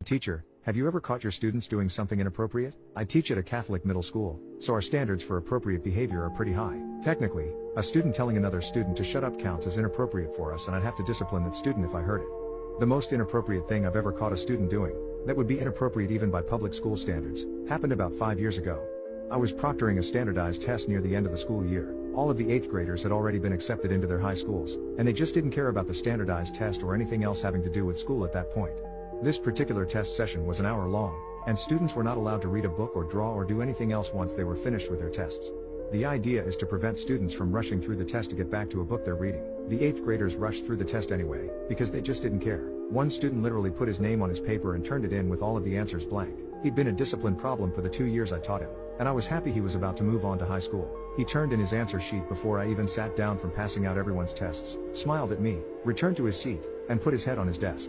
Teacher, have you ever caught your students doing something inappropriate? I teach at a Catholic middle school, so our standards for appropriate behavior are pretty high. Technically, a student telling another student to shut up counts as inappropriate for us, and I'd have to discipline that student if I heard it. The most inappropriate thing I've ever caught a student doing, that would be inappropriate even by public school standards, happened about 5 years ago. I was proctoring a standardized test near the end of the school year. All of the 8th graders had already been accepted into their high schools, and they just didn't care about the standardized test or anything else having to do with school at that point. This particular test session was an hour long, and students were not allowed to read a book or draw or do anything else once they were finished with their tests. The idea is to prevent students from rushing through the test to get back to a book they're reading. The 8th graders rushed through the test anyway, because they just didn't care. One student literally put his name on his paper and turned it in with all of the answers blank. He'd been a discipline problem for the 2 years I taught him, and I was happy he was about to move on to high school. He turned in his answer sheet before I even sat down from passing out everyone's tests, smiled at me, returned to his seat, and put his head on his desk.